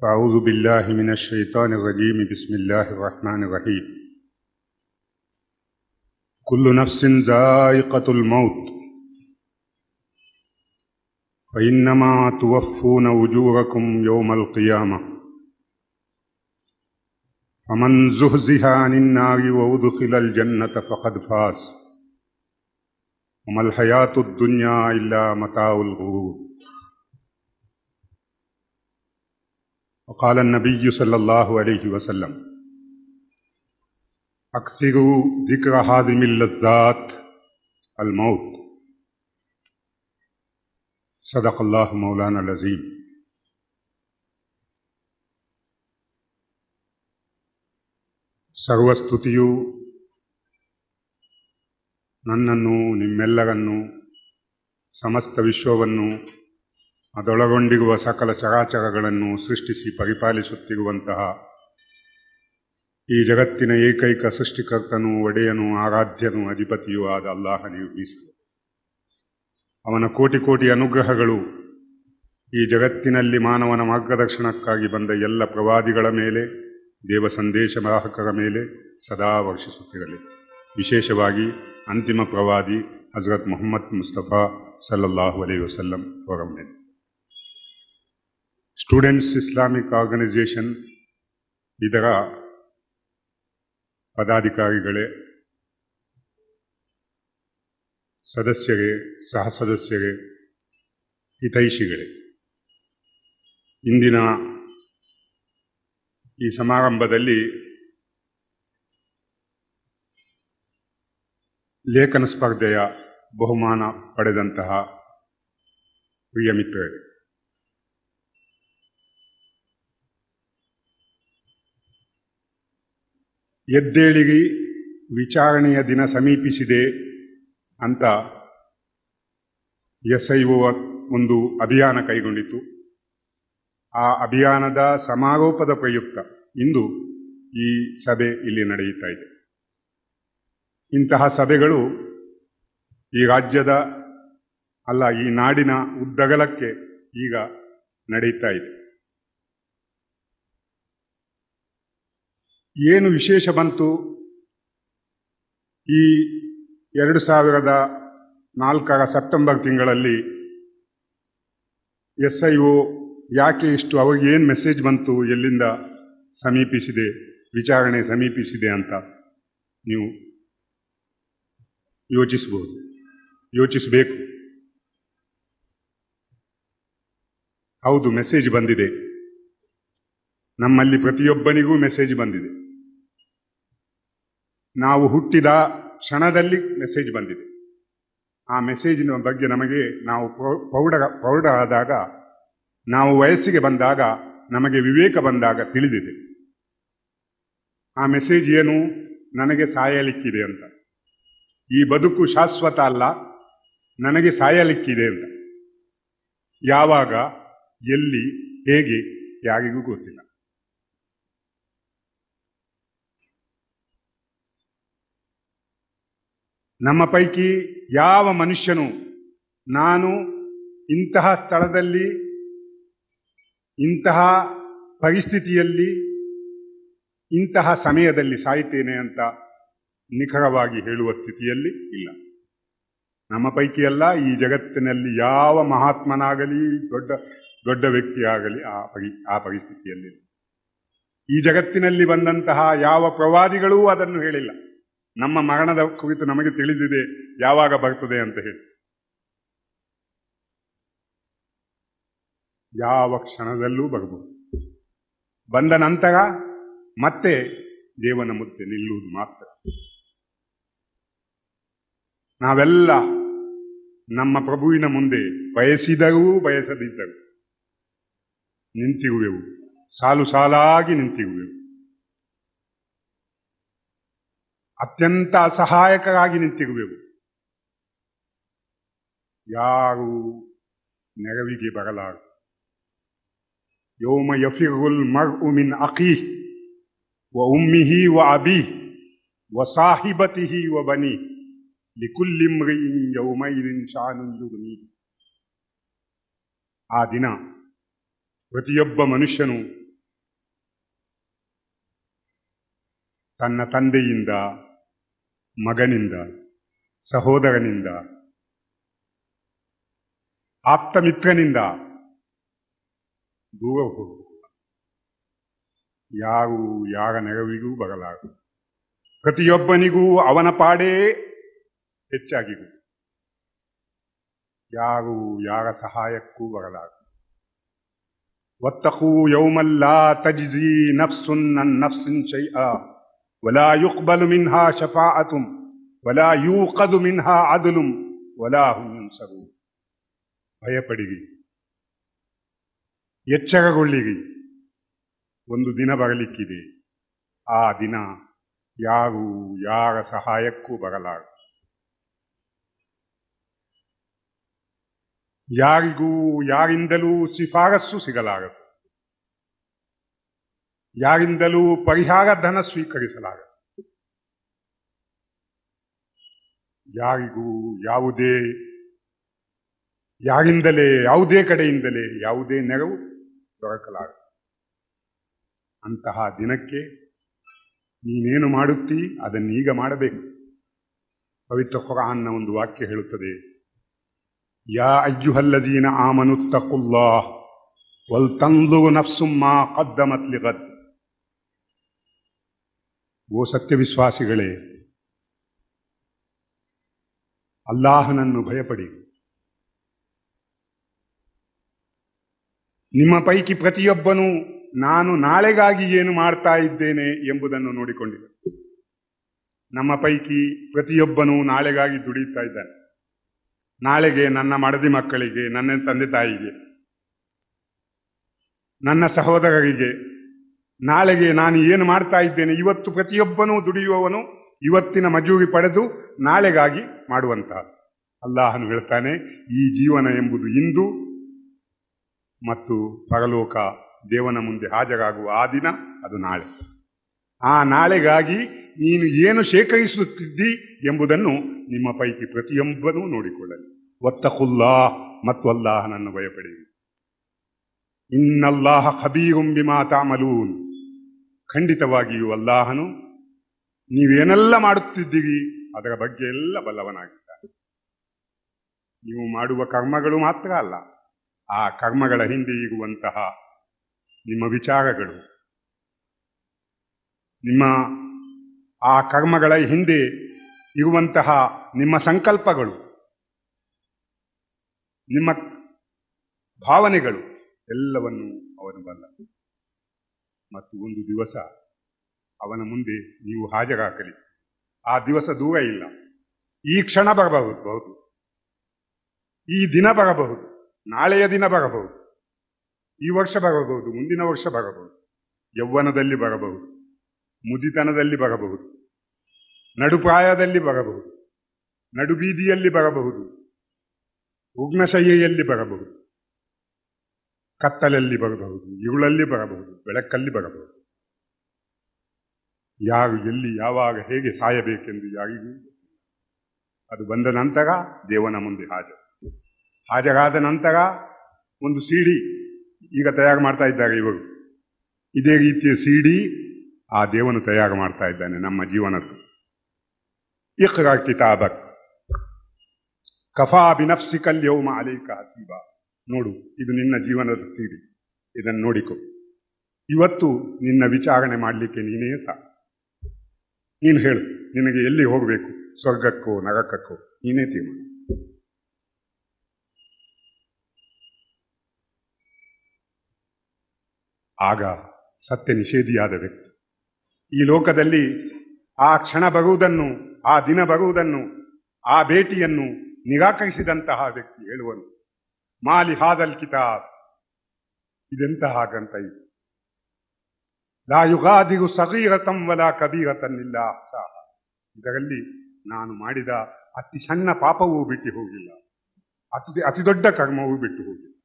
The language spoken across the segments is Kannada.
أعوذ بالله من الشيطان الرجيم بسم الله الرحمن الرحيم كل نفس ذائقة الموت فإنما توفون أجوركم يوم القيامة فمن زحزح عن النار وأدخل الجنة فقد فاز وما الحياة الدنيا إلا متاع الغرور. وقال النبي صلى الله عليه وسلم أكثروا ذكر هادم اللذات الموت. صدق الله مولانا العظيم. ಸರ್ವಸ್ತುತಿಯು ನನ್ನನ್ನು ನಿಮ್ಮೆಲ್ಲರನ್ನು ಸಮಸ್ತ ವಿಶ್ವವನ್ನು ಅದರೊಳಗೊಂಡಿರುವ ಸಕಲ ಚರಾಚರಗಳನ್ನು ಸೃಷ್ಟಿಸಿ ಪರಿಪಾಲಿಸುತ್ತಿರುವಂತಹ ಈ ಜಗತ್ತಿನ ಏಕೈಕ ಸೃಷ್ಟಿಕರ್ತನೂ ಒಡೆಯನೂ ಆರಾಧ್ಯನೂ ಅಧಿಪತಿಯೂ ಆದ ಅಲ್ಲಾಹನಿಗೆ ಮೀಸಲು. ಅವನ ಕೋಟಿ ಕೋಟಿ ಅನುಗ್ರಹಗಳು ಈ ಜಗತ್ತಿನಲ್ಲಿ ಮಾನವನ ಮಾರ್ಗದರ್ಶನಕ್ಕಾಗಿ ಬಂದ ಎಲ್ಲ ಪ್ರವಾದಿಗಳ ಮೇಲೆ, ದೇವ ಸಂದೇಶವಾಹಕರ ಮೇಲೆ ಸದಾ ವರ್ಷಿಸುತ್ತಿರಲಿ. ವಿಶೇಷವಾಗಿ ಅಂತಿಮ ಪ್ರವಾದಿ ಹಜರತ್ ಮೊಹಮ್ಮದ್ ಮುಸ್ತಫಾ ಸಲ್ಲಲ್ಲಾಹು ಅಲೈಹಿ ವಸಲ್ಲಂ ಅವರ ಮೇಲೆ. ಸ್ಟೂಡೆಂಟ್ಸ್ ಇಸ್ಲಾಮಿಕ್ ಆರ್ಗನೈಸೇಷನ್ ಇದರ ಪದಾಧಿಕಾರಿಗಳೇ, ಸದಸ್ಯರೇ, ಸಹ ಸದಸ್ಯರೇ, ಹಿತೈಷಿಗಳೇ, ಇಂದಿನ ಈ ಸಮಾರಂಭದಲ್ಲಿ ಲೇಖನ ಸ್ಪರ್ಧೆಯ ಬಹುಮಾನ ಪಡೆದಂತಹ ಪ್ರಿಯ ಮಿತ್ರರೇ, ಎದ್ದೇಳಿರಿ, ವಿಚಾರಣೆಯ ದಿನ ಸಮೀಪಿಸಿದೆ ಅಂತ SIO ಒಂದು ಅಭಿಯಾನ ಕೈಗೊಂಡಿತು. ಆ ಅಭಿಯಾನದ ಸಮಾರೋಪದ ಪ್ರಯುಕ್ತ ಇಂದು ಈ ಸಭೆ ಇಲ್ಲಿ ನಡೆಯುತ್ತಾ ಇದೆ. ಇಂತಹ ಸಭೆಗಳು ಈ ರಾಜ್ಯದ ಈ ನಾಡಿನ ಉದ್ದಗಲಕ್ಕೆ ಈಗ ನಡೆಯುತ್ತಾ ಇದೆ. ಏನು ವಿಶೇಷ ಬಂತು ಈ 2004 ಸೆಪ್ಟೆಂಬರ್ ತಿಂಗಳಲ್ಲಿ SIO ಯಾಕೆ ಇಷ್ಟು, ಅವ್ರಿಗೆ ಏನು ಮೆಸೇಜ್ ಬಂತು, ಎಲ್ಲಿಂದ ಸಮೀಪಿಸಿದೆ, ವಿಚಾರಣೆ ಸಮೀಪಿಸಿದೆ ಅಂತ ನೀವು ಯೋಚಿಸಬೇಕು. ಹೌದು, ಮೆಸೇಜ್ ಬಂದಿದೆ. ನಮ್ಮಲ್ಲಿ ಪ್ರತಿಯೊಬ್ಬನಿಗೂ ಮೆಸೇಜ್ ಬಂದಿದೆ. ನಾವು ಹುಟ್ಟಿದ ಕ್ಷಣದಲ್ಲಿ ಮೆಸೇಜ್ ಬಂದಿದೆ. ಆ ಮೆಸೇಜಿನ ಬಗ್ಗೆ ನಮಗೆ ನಾವು ಪ್ರೌಢರಾದಾಗ, ನಾವು ವಯಸ್ಸಿಗೆ ಬಂದಾಗ, ನಮಗೆ ವಿವೇಕ ಬಂದಾಗ ತಿಳಿದಿದೆ. ಆ ಮೆಸೇಜ್ ಏನು? ನನಗೆ ಸಾಯಲಿಕ್ಕಿದೆ ಅಂತ. ಈ ಬದುಕು ಶಾಶ್ವತ ಅಲ್ಲ, ನನಗೆ ಸಾಯಲಿಕ್ಕಿದೆ ಅಂತ. ಯಾವಾಗ, ಎಲ್ಲಿ, ಹೇಗೆ, ಯಾರಿಗೂ ಗೊತ್ತಿಲ್ಲ. ನಮ್ಮ ಪೈಕಿ ಯಾವ ಮನುಷ್ಯನು ನಾನು ಇಂತಹ ಸ್ಥಳದಲ್ಲಿ, ಇಂತಹ ಪರಿಸ್ಥಿತಿಯಲ್ಲಿ, ಇಂತಹ ಸಮಯದಲ್ಲಿ ಸಾಯ್ತೇನೆ ಅಂತ ನಿಖರವಾಗಿ ಹೇಳುವ ಸ್ಥಿತಿಯಲ್ಲಿ ಇಲ್ಲ. ನಮ್ಮ ಪೈಕಿಯಲ್ಲ, ಈ ಜಗತ್ತಿನಲ್ಲಿ ಯಾವ ಮಹಾತ್ಮನಾಗಲಿ, ದೊಡ್ಡ ವ್ಯಕ್ತಿಯಾಗಲಿ ಆ ಪರಿಸ್ಥಿತಿಯಲ್ಲಿ. ಈ ಜಗತ್ತಿನಲ್ಲಿ ಬಂದಂತಹ ಯಾವ ಪ್ರವಾದಿಗಳೂ ಅದನ್ನು ಹೇಳಿಲ್ಲ. ನಮ್ಮ ಮರಣದ ಕುರಿತು ನಮಗೆ ತಿಳಿದಿದೆ, ಯಾವಾಗ ಬರ್ತದೆ ಅಂತ ಹೇಳಿ. ಯಾವ ಕ್ಷಣದಲ್ಲೂ ಬರಬಹುದು. ಬಂದ ನಂತರ ಮತ್ತೆ ದೇವನ ಮುದ್ದೆ ನಿಲ್ಲುವುದು ಮಾತ್ರ. ನಾವೆಲ್ಲ ನಮ್ಮ ಪ್ರಭುವಿನ ಮುಂದೆ ಬಯಸಿದರೂ ಬಯಸದಿದ್ದರೂ ನಿಂತಿರುವೆವು, ಸಾಲು ಸಾಲಾಗಿ ನಿಂತಿರುವೆವು. ಅತ್ಯಂತ ಅಸಹಾಯಕರಾಗಿ ನಿಂತಿರುವೆವು. ಯಾರು ನೆರವಿಗೆ ಬರಲಾರು. ಯೌಮ ಯಫಿರುಲ್ ಮರ್ഉ ಮಿನ್ ಅಖೀಹ್ ವ ಉಮ್ಮಿಹಿ ವ ಅಬೀಹ್ ವ ಸಾಹಿಬತಿಹಿ ವ ಬನೀಹ್ ಲಿಕುಲ್ಲಿ ಇಮ್ರಿಇನ್ ಯೌಮೈದಿನ್ ಶಾನುನ್ ಯುಗ್ನೀಹ್. ಆ ದಿನ ಪ್ರತಿಯೊಬ್ಬ ಮನುಷ್ಯನು ತನ್ನ ತಂದೆಯಿಂದ, ಮಗನಿಂದ, ಸಹೋದರನಿಂದ, ಆಪ್ತಮಿತ್ರನಿಂದ ದೂರ ಹೋಗುವುದು. ಯಾರು ಯಾರ ನೆರವಿಗೂ ಬರಲಾರದು. ಪ್ರತಿಯೊಬ್ಬನಿಗೂ ಅವನ ಪಾಡೇ ಹೆಚ್ಚಾಗಿರುವುದು. ಯಾರು ಯಾರ ಸಹಾಯಕ್ಕೂ ಬರಲಾರದು. ವತ್ತಖೂ ಯೌಮನ್ ಲಾ ತಜ್ಜಿ ನಫ್ಸುನ್ ಅನ್ ನಫ್ಸಿನ್ ಶೈಆ ವಲಾ ಯುಕ್ಬಲು ಮಿನ್ಹಾ ಶಫಾಅತುಂ ವಲಾ ಯೂಖದು ಮಿನ್ಹಾ ಅದ್ಲುಂ ವಲಾ ಹುಂ ಯುನ್ಸರೂನ್. ಭಯಪಡಿರಿ, ಎಚ್ಚರಗೊಳ್ಳಿರಿ. ಒಂದು ದಿನ ಬರಲಿಕ್ಕಿದೆ. ಆ ದಿನ ಯಾರು ಯಾರ ಸಹಾಯಕ್ಕೂ ಬರಲಾರದು. ಯಾರಿಗೂ ಯಾರಿಂದಲೂ ಶಿಫಾರಸ್ಸು ಸಿಗಲಾರದು. ಯಾರಿಂದಲೂ ಪರಿಹಾರ ಧನ ಸ್ವೀಕರಿಸಲಾರದು. ಯಾರಿಗೂ ಯಾರಿಂದಲೇ ಯಾವುದೇ ಕಡೆಯಿಂದಲೇ ಯಾವುದೇ ನೆರವು ದೊರಕಲಾರದು. ಅಂತಹ ದಿನಕ್ಕೆ ನೀನೇನು ಮಾಡುತ್ತೀ ಅದನ್ನೀಗ ಮಾಡಬೇಕು. ಪವಿತ್ರ ಕುರಾನ್ನ ಒಂದು ವಾಕ್ಯ ಹೇಳುತ್ತದೆ, ಯಾ ಅಯ್ಯುಹಲ್ಲಜೀನ ಆಮನುತ್ತಕುಲ್ಲಾಹ್ ವಲ್ ತನ್ಜುರ್ ನಫ್ಸುಂ ಮಾ ಕದ್ದಮತ್ ಲಿಗದ್. ಓ ಸತ್ಯವಿಶ್ವಾಸಿಗಳೇ, ಅಲ್ಲಾಹನನ್ನು ಭಯಪಡಿ. ನಿಮ್ಮ ಪೈಕಿ ಪ್ರತಿಯೊಬ್ಬನೂ ನಾನು ನಾಳೆಗಾಗಿ ಏನು ಮಾಡ್ತಾ ಇದ್ದೇನೆ ಎಂಬುದನ್ನು ನೋಡಿಕೊಂಡಿದೆ. ನಮ್ಮ ಪೈಕಿ ಪ್ರತಿಯೊಬ್ಬನೂ ನಾಳೆಗಾಗಿ ದುಡಿಯುತ್ತಾ ಇದ್ದಾನೆ. ನಾಳೆಗೆ ನನ್ನ ಮಡದಿ ಮಕ್ಕಳಿಗೆ, ನನ್ನ ತಂದೆ ತಾಯಿಗೆ, ನನ್ನ ಸಹೋದರರಿಗೆ ನಾಳೆಗೆ ನಾನು ಏನು ಮಾಡ್ತಾ ಇದ್ದೇನೆ. ಇವತ್ತು ಪ್ರತಿಯೊಬ್ಬನೂ ದುಡಿಯುವವನು ಇವತ್ತಿನ ಮಜೂರಿ ಪಡೆದು ನಾಳೆಗಾಗಿ ಮಾಡುವಂತಹ. ಅಲ್ಲಾಹನು ಹೇಳ್ತಾನೆ, ಈ ಜೀವನ ಎಂಬುದು ಇಂದು ಮತ್ತು ಪರಲೋಕ ದೇವನ ಮುಂದೆ ಹಾಜರಾಗುವ ಆ ದಿನ ಅದು ನಾಳೆ. ಆ ನಾಳೆಗಾಗಿ ನೀನು ಏನು ಶೇಖರಿಸುತ್ತಿದ್ದಿ ಎಂಬುದನ್ನು ನಿಮ್ಮ ಪೈಕಿ ಪ್ರತಿಯೊಬ್ಬನೂ ನೋಡಿಕೊಳ್ಳಲಿ. ವತ್ತಖುಲ್ಲಾಹ್, ಮತ್ತು ಅಲ್ಲಾಹನನ್ನು ಭಯಪಡಿರಿ. ಇನ್ನಲ್ಲಾಹ ಖಬೀರುಂ ಬಿಮಾ ತಾಮಲೂನ್. ಖಂಡಿತವಾಗಿಯೂ ಅಲ್ಲಾಹನು ನೀವೇನೆಲ್ಲ ಮಾಡುತ್ತಿದ್ದೀರಿ ಅದರ ಬಗ್ಗೆ ಎಲ್ಲ ಬಲ್ಲವನಾಗಿದ್ದಾನೆ. ನೀವು ಮಾಡುವ ಕರ್ಮಗಳು ಮಾತ್ರ ಅಲ್ಲ, ಆ ಕರ್ಮಗಳ ಹಿಂದೆ ಇರುವಂತಹ ನಿಮ್ಮ ವಿಚಾರಗಳು, ಆ ಕರ್ಮಗಳ ಹಿಂದೆ ಇರುವಂತಹ ನಿಮ್ಮ ಸಂಕಲ್ಪಗಳು, ನಿಮ್ಮ ಭಾವನೆಗಳು ಎಲ್ಲವನ್ನು ಅವನು ಬಲ್ಲ. ಮತ್ತು ಒಂದು ದಿವಸ ಅವನ ಮುಂದೆ ನೀವು ಹಾಜರಾಗಲಿ. ಆ ದಿವಸ ದೂರ ಇಲ್ಲ. ಈ ಕ್ಷಣ ಬರಬಹುದು, ಈ ದಿನ ಬರಬಹುದು, ನಾಳೆಯ ದಿನ ಬರಬಹುದು, ಈ ವರ್ಷ ಬರಬಹುದು, ಮುಂದಿನ ವರ್ಷ ಬರಬಹುದು, ಯೌವನದಲ್ಲಿ ಬರಬಹುದು, ಮುದಿತನದಲ್ಲಿ ಬರಬಹುದು, ನಡುಪ್ರಾಯದಲ್ಲಿ ಬರಬಹುದು, ನಡುಬೀದಿಯಲ್ಲಿ ಬರಬಹುದು, ರುಗ್ನಶಯ್ಯೆಯಲ್ಲಿ ಬರಬಹುದು, ಕತ್ತಲಲ್ಲಿ ಬರಬಹುದು, ಇರುಳಲ್ಲಿ ಬರಬಹುದು, ಬೆಳಕಲ್ಲಿ ಬರಬಹುದು. ಯಾರು ಎಲ್ಲಿ ಯಾವಾಗ ಹೇಗೆ ಸಾಯಬೇಕೆಂದು ಯಾರಿಗೂ ಅದು ಬಂದ ನಂತರ ದೇವನ ಮುಂದೆ ಹಾಜರಾದ ನಂತರ ಒಂದು ಸಿಡಿ ಈಗ ತಯಾರು ಮಾಡ್ತಾ ಇದ್ದಾರೆ ಇವರು. ಇದೇ ರೀತಿಯ ಸಿಡಿ ಆ ದೇವನು ತಯಾರು ಮಾಡ್ತಾ ಇದ್ದಾನೆ ನಮ್ಮ ಜೀವನದ್ದು. ಇಖ್ರಾ ಕಿತಾಬಕ್ ಕಫಾ ಬಿನಫ್ಸಿಕಲ್ ಯೌಮ ಅಲೈಕ ಹಸೀಬಾ. ನೋಡು, ಇದು ನಿನ್ನ ಜೀವನದ ಸಿಡಿ, ಇದನ್ನು ನೋಡಿಕೊ. ಇವತ್ತು ನಿನ್ನ ವಿಚಾರಣೆ ಮಾಡಲಿಕ್ಕೆ ನೀನೇ ಸಾಕು. ನೀನು ಹೇಳು, ನಿನಗೆ ಎಲ್ಲಿ ಹೋಗಬೇಕು, ಸ್ವರ್ಗಕ್ಕೋ ನರಕಕ್ಕೋ, ನೀನೇ ತೀರ್ಮಾನ. ಆಗ ಸತ್ಯ ನಿಷೇಧಿಯಾದ ವ್ಯಕ್ತಿ ಈ ಲೋಕದಲ್ಲಿ ಆ ಕ್ಷಣ ಬರುವುದನ್ನು, ಆ ದಿನ ಬರುವುದನ್ನು, ಆ ಭೇಟಿಯನ್ನು ನಿರಾಕರಿಸಿದಂತಹ ವ್ಯಕ್ತಿ ಹೇಳುವನು, ಮಾಲಿ ಹಾದಲ್ ಕಿತಾಬ್, ಇದೆಂತಹ ಗ್ರಂಥ ಇದು, ಲಾ ಯುಗಾದಿರು ಸಗೀರತಂ ವಲಾ ಕಬೀರತನ್ ಇಲ್ಲಾ ಅಹ್ಸಾಹ. ಇದರಲ್ಲಿ ನಾನು ಮಾಡಿದ ಅತಿ ಸಣ್ಣ ಪಾಪವೂ ಬಿಟ್ಟು ಹೋಗಿಲ್ಲ, ಅತಿ ದೊಡ್ಡ ಕರ್ಮವೂ ಬಿಟ್ಟು ಹೋಗಿಲ್ಲ,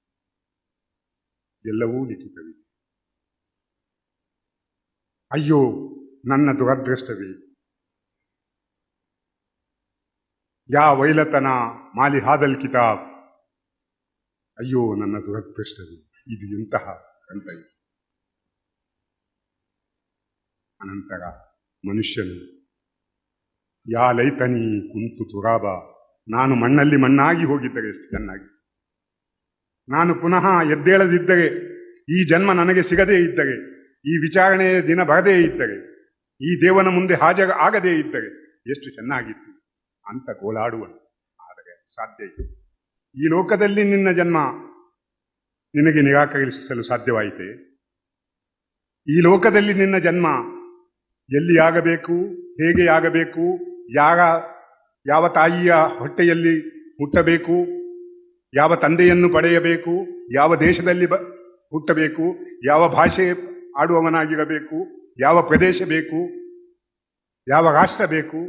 ಎಲ್ಲವೂ ಲಿಖಿತವಿದೆ. ಅಯ್ಯೋ ನನ್ನ ದುರದೃಷ್ಟವೇ, ಯಾ ವೈಲತನ ಮಾಲಿ ಹಾದಲ್ ಕಿತಾಬ್, ಅಯ್ಯೋ ನನ್ನ ದುರದೃಷ್ಟವೇ, ಇದು ಎಂತಹ ಗ್ರಂಥ ಇದು. ಅನಂತರ ಮನುಷ್ಯನು ಯಾ ಲೈತನಿ ಕುಂತು ತುರಾಬ, ನಾನು ಮಣ್ಣಲ್ಲಿ ಮಣ್ಣಾಗಿ ಹೋಗಿದ್ದರೆ ಎಷ್ಟು ಚೆನ್ನಾಗಿ, ನಾನು ಪುನಃ ಎದ್ದೇಳದಿದ್ದರೆ, ಈ ಜನ್ಮ ನನಗೆ ಸಿಗದೇ ಇದ್ದರೆ, ಈ ವಿಚಾರಣೆಯ ದಿನ ಬರದೇ ಇದ್ದರೆ, ಈ ದೇವನ ಮುಂದೆ ಆಗದೇ ಇದ್ದರೆ ಎಷ್ಟು ಚೆನ್ನಾಗಿತ್ತು ಅಂತ ಗೋಳಾಡುವನು. ಆದರೆ ಸಾಧ್ಯ ಇಲ್ಲ. ಈ ಲೋಕದಲ್ಲಿ ನಿನ್ನ ಜನ್ಮ ನಿನಗೆ ನಿರಾಕರಿಸಲು ಸಾಧ್ಯವಾಯಿತೆ? ಈ ಲೋಕದಲ್ಲಿ ನಿನ್ನ ಜನ್ಮ ಎಲ್ಲಿ ಆಗಬೇಕು, ಹೇಗೆ ಆಗಬೇಕು, ಯಾವ ತಾಯಿಯ ಹೊಟ್ಟೆಯಲ್ಲಿ ಹುಟ್ಟಬೇಕು, ಯಾವ ತಂದೆಯನ್ನು ಪಡೆಯಬೇಕು, ಯಾವ ದೇಶದಲ್ಲಿ ಹುಟ್ಟಬೇಕು, ಯಾವ ಭಾಷೆ ಆಡುವವನಾಗಿರಬೇಕು, ಯಾವ ಪ್ರದೇಶ ಬೇಕು, ಯಾವ ರಾಷ್ಟ್ರ ಬೇಕು,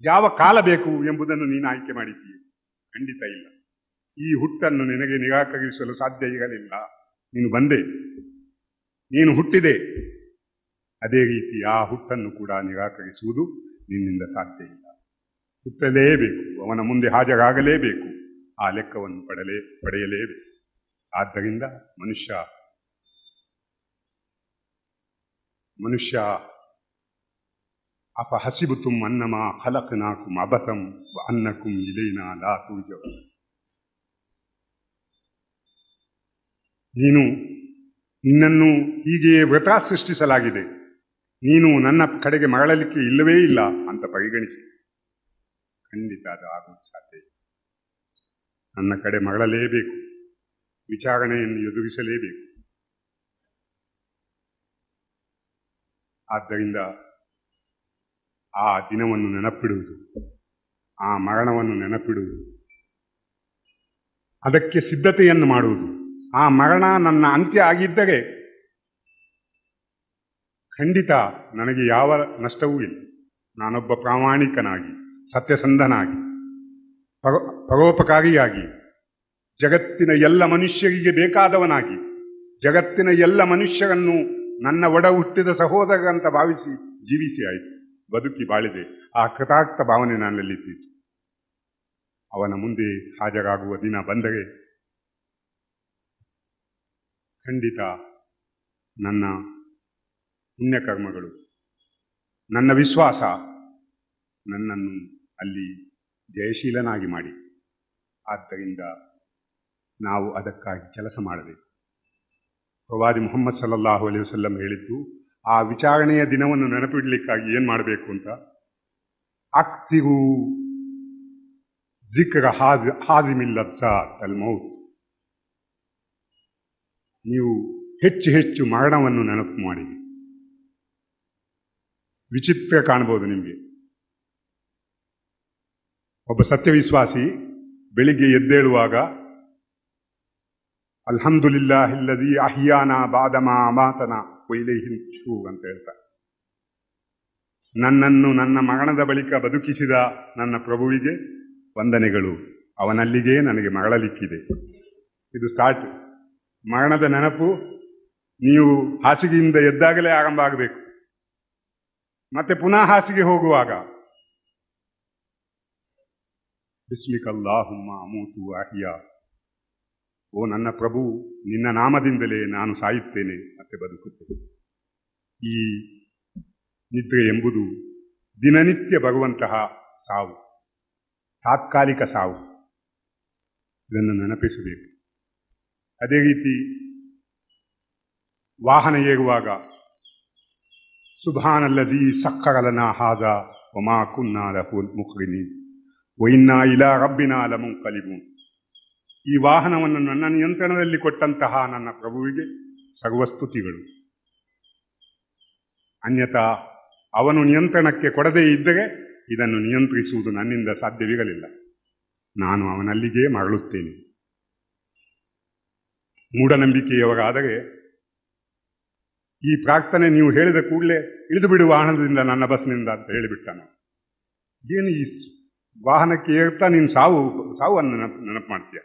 ಯಾವ ಕಾಲ ಬೇಕು ಎಂಬುದನ್ನು ನೀನು ಆಯ್ಕೆ ಮಾಡಿದ್ದೀಯ? ಖಂಡಿತ ಇಲ್ಲ. ಈ ಹುಟ್ಟನ್ನು ನಿನಗೆ ನಿರಾಕರಿಸಲು ಸಾಧ್ಯ ಇರಲಿಲ್ಲ. ನೀನು ಬಂದೆ, ನೀನು ಹುಟ್ಟಿದೆ. ಅದೇ ರೀತಿ ಆ ಹುಟ್ಟನ್ನು ಕೂಡ ನಿರಾಕರಿಸುವುದು ನಿನ್ನಿಂದ ಸಾಧ್ಯ ಇಲ್ಲ. ಹುಟ್ಟಲೇಬೇಕು, ಅವನ ಮುಂದೆ ಹಾಜರಾಗಲೇಬೇಕು, ಆ ಲೆಕ್ಕವನ್ನು ಪಡೆಯಲೇಬೇಕು. ಆದ್ದರಿಂದ ಮನುಷ್ಯ ಅಪ ಹಸಿಬುತುಂ ಅನ್ನಮ ಖಲಕ್ನಾಕುಂ ಅಬತಂ ಅನ್ನಕುಂ ಇಲೈನಾ ಲಾ ತುರ್ಜഊನ್. ನಿನ್ನನ್ನು ಹೀಗೆಯೇ ವ್ರತ ಸೃಷ್ಟಿಸಲಾಗಿದೆ, ನೀನು ನನ್ನ ಕಡೆಗೆ ಮರಳಲಿಕ್ಕೆ ಇಲ್ಲವೇ ಇಲ್ಲ ಅಂತ ಪರಿಗಣಿಸಿ. ಖಂಡಿತ ಅದು ಆಗೋದು ಸಾಧ್ಯ ಇಲ್ಲ. ನನ್ನ ಕಡೆ ಮರಳಲೇಬೇಕು, ವಿಚಾರಣೆಯನ್ನು ಎದುರಿಸಲೇಬೇಕು. ಆದ್ದರಿಂದ ಆ ದಿನವನ್ನು ನೆನಪಿಡುವುದು, ಆ ಮರಣವನ್ನು ನೆನಪಿಡುವುದು, ಅದಕ್ಕೆ ಸಿದ್ಧತೆಯನ್ನು ಮಾಡುವುದು. ಆ ಮರಣ ನನ್ನ ಅಂತ್ಯ ಆಗಿದ್ದರೆ ಖಂಡಿತ ನನಗೆ ಯಾವ ನಷ್ಟವೂ ಇಲ್ಲ. ನಾನೊಬ್ಬ ಪ್ರಾಮಾಣಿಕನಾಗಿ, ಸತ್ಯಸಂಧನಾಗಿ, ಪರೋಪಕಾರಿಯಾಗಿ, ಜಗತ್ತಿನ ಎಲ್ಲ ಮನುಷ್ಯರಿಗೆ ಬೇಕಾದವನಾಗಿ, ಜಗತ್ತಿನ ಎಲ್ಲ ಮನುಷ್ಯರನ್ನು ನನ್ನ ಒಡ ಹುಟ್ಟಿದ ಸಹೋದರಂತ ಭಾವಿಸಿ ಜೀವಿಸಿ ಆಯಿತು, ಬದುಕಿ ಬಾಳಿದೆ. ಆ ಕೃತಾರ್ಥ ಭಾವನೆ ನನ್ನಲ್ಲಿದ್ದಿತ್ತು. ಅವನ ಮುಂದೆ ಹಾಜರಾಗುವ ದಿನ ಬಂದರೆ ಖಂಡಿತ ನನ್ನ ಪುಣ್ಯಕರ್ಮಗಳು, ನನ್ನ ವಿಶ್ವಾಸ ನನ್ನನ್ನು ಅಲ್ಲಿ ಜಯಶೀಲನಾಗಿ ಮಾಡಿ. ಆದ್ದರಿಂದ ನಾವು ಅದಕ್ಕಾಗಿ ಕೆಲಸ ಮಾಡಬೇಕು. ಪ್ರವಾದಿ ಮುಹಮ್ಮದ್ ಸಲ್ಲಲ್ಲಾಹು ಅಲೈಹಿ ವಸಲ್ಲಂ ಹೇಳಿದ್ದು, ಆ ವಿಚಾರಣೆಯ ದಿನವನ್ನು ನೆನಪಿಡ್ಲಿಕ್ಕಾಗಿ ಏನ್ ಮಾಡಬೇಕು ಅಂತ, ಅಕ್ತಿರು ಜಿಕ್ರ ಹಾದಿಮಿಲ್ ಲಜ್ಜಾತ್ ಅಲ್ ಮೌತ್. ನೀವು ಹೆಚ್ಚು ಹೆಚ್ಚು ಮರಣವನ್ನು ನೆನಪು ಮಾಡಿ. ವಿಚಿತ್ರ ಕಾಣಬಹುದು ನಿಮಗೆ. ಒಬ್ಬ ಸತ್ಯವಿಶ್ವಾಸಿ ಬೆಳಿಗ್ಗೆ ಎದ್ದೇಳುವಾಗ ಅಲ್ಹಮ್ದುಲಿಲ್ಲಾಹಿಲ್ಲದಿ ಅಹ್ಯಾನಾ ಬಾದಮಾ ಅಮಾತನಾ ವೈಲೈಹಿ ನುಶೂರ್ ಅಂತ ಹೇಳ್ತಾರೆ. ನನ್ನನ್ನು ನನ್ನ ಮರಣದ ಬಳಿಕ ಬದುಕಿಸಿದ ನನ್ನ ಪ್ರಭುವಿಗೆ ವಂದನೆಗಳು, ಅವನಲ್ಲಿಗೆ ನನಗೆ ಮರಳಲಿಕ್ಕಿದೆ. ಇದು ಸ್ಟಾರ್ಟ್. ಮರಣದ ನೆನಪು ನೀವು ಹಾಸಿಗೆಯಿಂದ ಎದ್ದಾಗಲೇ ಆರಂಭ ಆಗಬೇಕು. ಮತ್ತೆ ಪುನಃ ಹಾಸಿಗೆ ಹೋಗುವಾಗ ಬಿಸ್ಮಿಕಲ್ಲಾಹುಮ್ಮ ಅಮೂತು ಅಹಿಯಾ, ಓ ನನ್ನ ಪ್ರಭು, ನಿನ್ನ ನಾಮದಿಂದಲೇ ನಾನು ಸಾಯುತ್ತೇನೆ ಮತ್ತೆ ಬದುಕುತ್ತೇನೆ. ಈ ನಿದ್ರೆ ಎಂಬುದು ದಿನನಿತ್ಯ ಬರುವಂತಹ ಸಾವು, ತಾತ್ಕಾಲಿಕ ಸಾವು. ಇದನ್ನು ನೆನಪಿಸಬೇಕು. ಅದೇ ರೀತಿ ವಾಹನ ಏರುವಾಗ ಸುಬ್ಹಾನಲ್ಲಜೀ ಸಖ್ಖರ ಲನಾ ಹಾದಾ ವಮಾ ಕುನ್ನಾ ಲಹು ಮುಖ್ರಿನೀನ್ ವಇನ್ನಾ ಇಲಾ ರಬ್ಬಿನಾ ಲಮುನ್ಕಲಿಬೂನ್. ಈ ವಾಹನವನ್ನು ನನ್ನ ನಿಯಂತ್ರಣದಲ್ಲಿ ಕೊಟ್ಟಂತಹ ನನ್ನ ಪ್ರಭುವಿಗೆ ಸರ್ವಸ್ತುತಿಗಳು. ಅನ್ಯಥಾ ಅವನು ನಿಯಂತ್ರಣಕ್ಕೆ ಕೊಡದೇ ಇದ್ದರೆ ಇದನ್ನು ನಿಯಂತ್ರಿಸುವುದು ನನ್ನಿಂದ ಸಾಧ್ಯವಿರಲಿಲ್ಲ. ನಾನು ಅವನಲ್ಲಿಗೇ ಮರಳುತ್ತೇನೆ. ಮೂಢನಂಬಿಕೆಯವರಾದರೆ ಈ ಪ್ರಾರ್ಥನೆ ನೀವು ಹೇಳಿದ ಕೂಡಲೇ ಇಳಿದು ಬಿಡು ವಾಹನದಿಂದ, ನನ್ನ ಬಸ್ನಿಂದ ಅಂತ ಹೇಳಿಬಿಟ್ಟಾನ. ಏನು ಈ ವಾಹನಕ್ಕೆ ಏರ್ತಾ ನೀನು ಸಾವನ್ನು ನೆನಪು ಮಾಡ್ತೀಯ.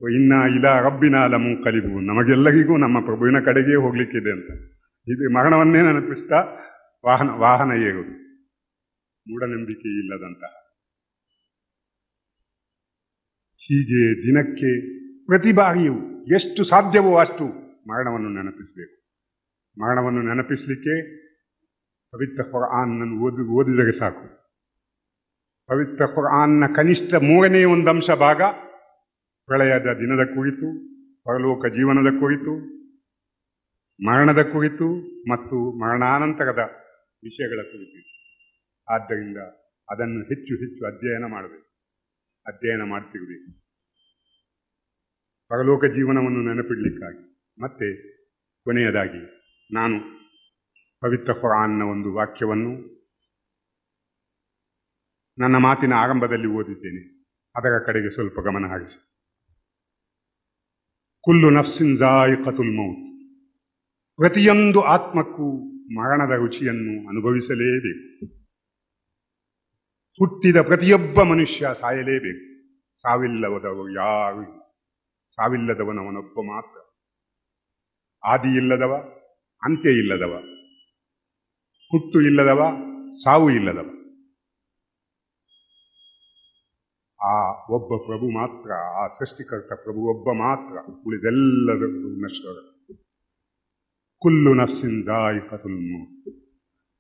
ಇನ್ನ ಇಲಾ ರಬ್ಬಿನಾ ಲಮುನ್ಕಲಿಬೂನ್, ನಮಗೆಲ್ಲರಿಗೂ ನಮ್ಮ ಪ್ರಭುವಿನ ಕಡೆಗೇ ಹೋಗ್ಲಿಕ್ಕಿದೆ ಅಂತ. ಇದು ಮರಣವನ್ನೇ ನೆನಪಿಸ್ತಾ ವಾಹನ ಏರುವುದು ಮೂಢನಂಬಿಕೆ ಇಲ್ಲದಂತಹ. ಹೀಗೆ ದಿನಕ್ಕೆ ಪ್ರತಿ ಬಾರಿಯೂ ಎಷ್ಟು ಸಾಧ್ಯವೋ ಅಷ್ಟು ಮರಣವನ್ನು ನೆನಪಿಸಬೇಕು. ಮರಣವನ್ನು ನೆನಪಿಸಲಿಕ್ಕೆ ಪವಿತ್ರ ಕುರ್ಆನ್ನನ್ನು ಓದಿದರೆ ಸಾಕು. ಪವಿತ್ರ ಕುರ್ಆನ್ನ ಕನಿಷ್ಠ 3ನೇ ಅಂಶ ಭಾಗ ಪ್ರಳಯದ ದಿನದ ಕುರಿತು, ಪರಲೋಕ ಜೀವನದ ಕುರಿತು, ಮರಣದ ಕುರಿತು ಮತ್ತು ಮರಣಾನಂತರದ ವಿಷಯಗಳ ಕುರಿತು. ಆದ್ದರಿಂದ ಅದನ್ನು ಹೆಚ್ಚು ಹೆಚ್ಚು ಅಧ್ಯಯನ ಮಾಡ್ತಿರಬೇಕು, ಪರಲೋಕ ಜೀವನವನ್ನು ನೆನಪಿಡ್ಲಿಕ್ಕಾಗಿ. ಮತ್ತೆ ಕೊನೆಯದಾಗಿ ನಾನು ಪವಿತ್ರ ಕುರ್ಆನ್ನ ಒಂದು ವಾಕ್ಯವನ್ನು ನನ್ನ ಮಾತಿನ ಆರಂಭದಲ್ಲಿ ಓದಿದ್ದೇನೆ, ಅದರ ಕಡೆಗೆ ಸ್ವಲ್ಪ ಗಮನ ಹರಿಸಿ. ಕುಲ್ಲು ನಫ್ಸಿನ್ ಝಾಯಿಕತುಲ್ ಮೌತ್, ಪ್ರತಿಯೊಂದು ಆತ್ಮಕ್ಕೂ ಮರಣದ ರುಚಿಯನ್ನು ಅನುಭವಿಸಲೇಬೇಕು. ಹುಟ್ಟಿದ ಪ್ರತಿಯೊಬ್ಬ ಮನುಷ್ಯ ಸಾಯಲೇಬೇಕು. ಸಾವಿಲ್ಲದವನವನೊಬ್ಬ ಮಾತ್ರ. ಆದಿ ಇಲ್ಲದವ, ಅಂತ್ಯ ಇಲ್ಲದವ, ಹುಟ್ಟು ಇಲ್ಲದವ, ಸಾವು ಇಲ್ಲದವ. ಆ ಒಬ್ಬ ಪ್ರಭು ಮಾತ್ರ, ಆ ಸೃಷ್ಟಿಕರ್ತ ಪ್ರಭು ಒಬ್ಬ ಮಾತ್ರ, ಉಳಿದೆಲ್ಲದೂ ನಶ್ವರ. ಕುಲ್ಲು ನಫ್ಸಿನ್ ಝಾಯಿಕತುಲ್ ಮೌತ್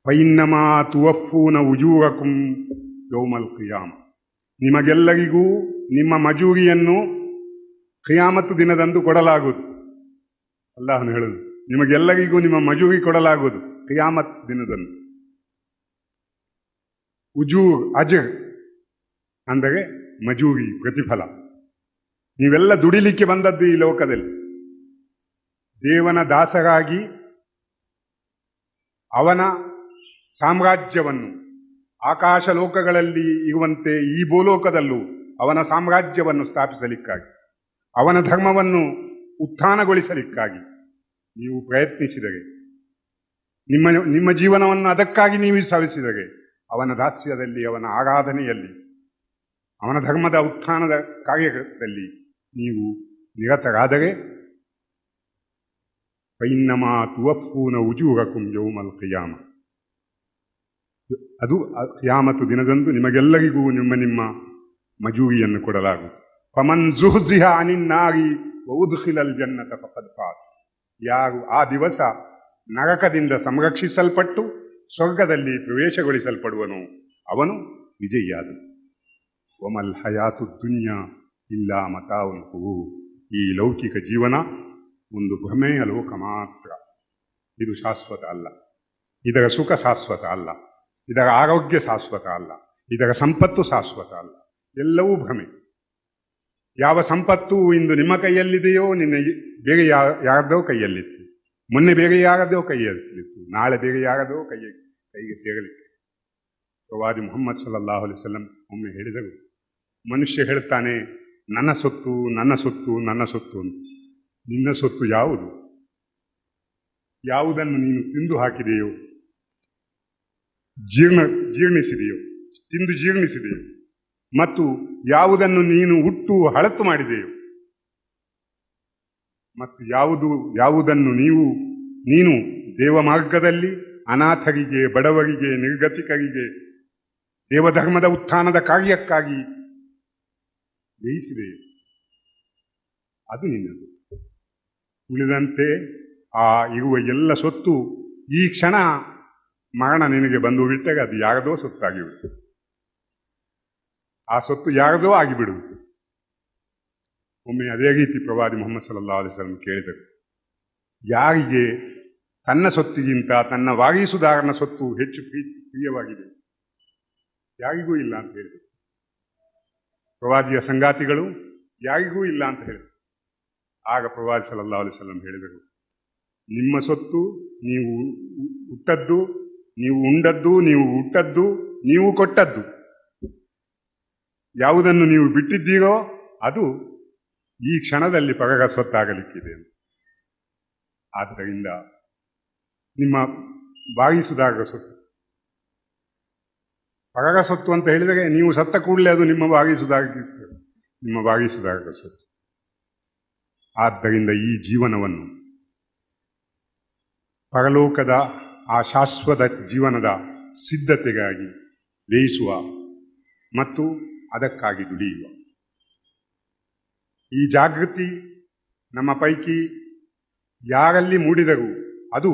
ಫಇನ್ನಮಾ ತುವಫೂನ ಉಜೂರಕುಂ ಯೌಮಲ್ ಕಿಯಾಮ. ನಿಮಗೆಲ್ಲರಿಗೂ ನಿಮ್ಮ ಮಜೂರಿಯನ್ನು ಕಿಯಾಮತ್ ದಿನದಂದು ಕೊಡಲಾಗುವುದು. ಅಲ್ಲಾಹನು ಹೇಳುದು, ನಿಮಗೆಲ್ಲರಿಗೂ ನಿಮ್ಮ ಮಜೂರಿ ಕೊಡಲಾಗುವುದು ಕಿಯಾಮತ್ ದಿನದಂದು. ಉಜೂರ್, ಅಜರ್ ಅಂದರೆ ಮಜೂರಿ, ಪ್ರತಿಫಲ. ನೀವೆಲ್ಲ ದುಡಿಲಿಕ್ಕೆ ಬಂದದ್ದು ಈ ಲೋಕದಲ್ಲಿ. ದೇವನ ದಾಸರಾಗಿ ಅವನ ಸಾಮ್ರಾಜ್ಯವನ್ನು, ಆಕಾಶ ಲೋಕಗಳಲ್ಲಿ ಇರುವಂತೆ ಈ ಭೂಲೋಕದಲ್ಲೂ ಅವನ ಸಾಮ್ರಾಜ್ಯವನ್ನು ಸ್ಥಾಪಿಸಲಿಕ್ಕಾಗಿ, ಅವನ ಧರ್ಮವನ್ನು ಉತ್ಥಾನಗೊಳಿಸಲಿಕ್ಕಾಗಿ ನೀವು ಪ್ರಯತ್ನಿಸಿದರೆ, ನಿಮ್ಮ ಜೀವನವನ್ನು ಅದಕ್ಕಾಗಿ ನೀವು ಸವಿಸಿದರೆ, ಅವನ ದಾಸ್ಯದಲ್ಲಿ, ಅವನ ಆರಾಧನೆಯಲ್ಲಿ, ಅವನ ಧರ್ಮದ ಉತ್ಥಾನದ ಕಾರ್ಯದಲ್ಲಿ ನೀವು ನಿರತರಾದರೆ, ಫಇನ್ನಮಾ ತುವಫೂನ ಉಜೂರಕುಂ ಯೌಮಲ್ ಕಿಯಾಮ, ಅದು ಕಿಯಾಮತ್ ದಿನದಂದು ನಿಮಗೆಲ್ಲರಿಗೂ ನಿಮ್ಮ ಮಜೂರಿಯನ್ನು ಕೊಡಲಾಗುವುದು. ಫಮನ್ ಜುಹ್ಜಿಹ ಅನಿನ್ ನಾರಿ ವಉದ್ಖಿಲಲ್ ಜನ್ನತ ಫಖದ್ ಫಾಜ್. ಯಾರು ಆ ದಿವಸ ನರಕದಿಂದ ಸಂರಕ್ಷಿಸಲ್ಪಟ್ಟು ಸ್ವರ್ಗದಲ್ಲಿ ಪ್ರವೇಶಗೊಳಿಸಲ್ಪಡುವನು, ಅವನು ವಿಜಯಿಯಾದನು. ವಮಲ್ ಹಯಾತು ದುನ್ಯಾ ಇಲ್ಲಾ ಮತಾಉಲ್ ಘುರೂರ್. ಈ ಲೌಕಿಕ ಜೀವನ ಒಂದು ಭ್ರಮೆಯ ಲೋಕ ಮಾತ್ರ. ಇದು ಶಾಶ್ವತ ಅಲ್ಲ. ಇದರ ಸುಖ ಶಾಶ್ವತ ಅಲ್ಲ. ಇದರ ಆರೋಗ್ಯ ಶಾಶ್ವತ ಅಲ್ಲ. ಇದರ ಸಂಪತ್ತು ಶಾಶ್ವತ ಅಲ್ಲ. ಎಲ್ಲವೂ ಭ್ರಮೆ. ಯಾವ ಸಂಪತ್ತು ಇಂದು ನಿಮ್ಮ ಕೈಯಲ್ಲಿದೆಯೋ ನಿನ್ನೆ ಬೇರೆ ಯಾರದೋ ಕೈಯಲ್ಲಿತ್ತು, ಮೊನ್ನೆ ಬೇರೆ ಯಾರದೋ ಕೈಯಲ್ಲಿತ್ತು, ನಾಳೆ ಬೇರೆ ಯಾರದೋ ಕೈಗೆ ಸೇರಲಿಕ್ಕೆ. ಪ್ರವಾದಿ ಮುಹಮ್ಮದ್ ಸಲ್ಲಲ್ಲಾಹು ಅಲೈಹಿ ವಸಲ್ಲಂ ಒಮ್ಮೆ ಹೇಳಿದರು, ಮನುಷ್ಯ ಹೇಳ್ತಾನೆ ನನ್ನ ಸೊತ್ತು ನನ್ನ ಸೊತ್ತು ನನ್ನ ಸೊತ್ತು ಅಂತ. ನಿನ್ನ ಸೊತ್ತು ಯಾವುದು? ಯಾವುದನ್ನು ನೀನು ತಿಂದು ಹಾಕಿದೆಯೋ, ಜೀರ್ಣಿಸಿದೆಯೋ, ತಿಂದು ಜೀರ್ಣಿಸಿದೆಯೋ, ಮತ್ತು ಯಾವುದನ್ನು ನೀನು ಹುಟ್ಟು ಹಳತು ಮಾಡಿದೆಯೋ, ಮತ್ತು ಯಾವುದನ್ನು ನೀನು ದೇವಮಾರ್ಗದಲ್ಲಿ ಅನಾಥರಿಗೆ, ಬಡವರಿಗೆ, ನಿರ್ಗತಿಕರಿಗೆ ದೇವಧರ್ಮದ ಉತ್ಥಾನದ ಕಾರ್ಯಕ್ಕಾಗಿ ಬೇಯಿಸಿದೆಯೋ, ಅದು ನಿನ್ನದು. ಉಳಿದಂತೆ ಆ ಇರುವ ಎಲ್ಲ ಸೊತ್ತು ಈ ಕ್ಷಣ ಮರಣ ನಿನಗೆ ಬಂದು ಬಿಟ್ಟಾಗ ಅದು ಯಾರದೋ ಸೊತ್ತಾಗಿಬಿಡುತ್ತೆ. ಆ ಸೊತ್ತು ಯಾರದೋ ಆಗಿಬಿಡುವುದು. ಒಮ್ಮೆ ಅದೇ ರೀತಿ ಪ್ರವಾದಿ ಮುಹಮ್ಮದ್ ಸಲ್ಲಲ್ಲಾಹು ಅಲೈಹಿ ವಸಲ್ಲಂ ಕೇಳಿದರು, ಯಾರಿಗೆ ತನ್ನ ಸೊತ್ತಿಗಿಂತ ತನ್ನ ವಾರಿಸುದಾರನ ಸೊತ್ತು ಹೆಚ್ಚು ಪ್ರಿಯವಾಗಿದೆ? ಯಾರಿಗೂ ಇಲ್ಲ ಅಂತ ಹೇಳಿದರು. ಪ್ರವಾದಿಯ ಸಂಗಾತಿಗಳು ಯಾರಿಗೂ ಇಲ್ಲ ಅಂತ ಹೇಳಿದರು. ಆಗ ಪ್ರವಾದಿ ಸಲ್ಲಲ್ಲಾಹು ಅಲೈಹಿ ವಸಲ್ಲಂ ಹೇಳಿದರು, ನಿಮ್ಮ ಸೊತ್ತು ನೀವು ಹುಟ್ಟದ್ದು, ನೀವು ಉಂಡದ್ದು, ನೀವು ಹುಟ್ಟದ್ದು, ನೀವು ಕೊಟ್ಟದ್ದು. ಯಾವುದನ್ನು ನೀವು ಬಿಟ್ಟಿದ್ದೀರೋ ಅದು ಈ ಕ್ಷಣದಲ್ಲಿ ಪರಗ ಸೊತ್ತಾಗಲಿಕ್ಕಿದೆ. ಆದ್ದರಿಂದ ನಿಮ್ಮ ಬಾಗಿಸುದಾರರ ಸೊತ್ತು, ಪರಗ ಸೊತ್ತು ಅಂತ ಹೇಳಿದರೆ ನೀವು ಸತ್ತ ಕೂಡಲೇ ಅದು ನಿಮ್ಮ ಬಾಗಿಸುದಾರರ ಸೊತ್ತು. ಆದ್ದರಿಂದ ಈ ಜೀವನವನ್ನು ಪರಲೋಕದ ಆ ಶಾಶ್ವತ ಜೀವನದ ಸಿದ್ಧತೆಗಾಗಿ ಬೇಯಿಸುವ ಮತ್ತು ಅದಕ್ಕಾಗಿ ದುಡಿಯುವ ಈ ಜಾಗೃತಿ ನಮ್ಮ ಪೈಕಿ ಯಾರಲ್ಲಿ ಮೂಡಿದರೂ ಅದು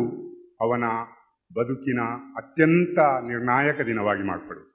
ಅವನ ಬದುಕಿನ ಅತ್ಯಂತ ನಿರ್ಣಾಯಕ ದಿನವಾಗಿ ಮಾಡಿಕೊಡುತ್ತೆ.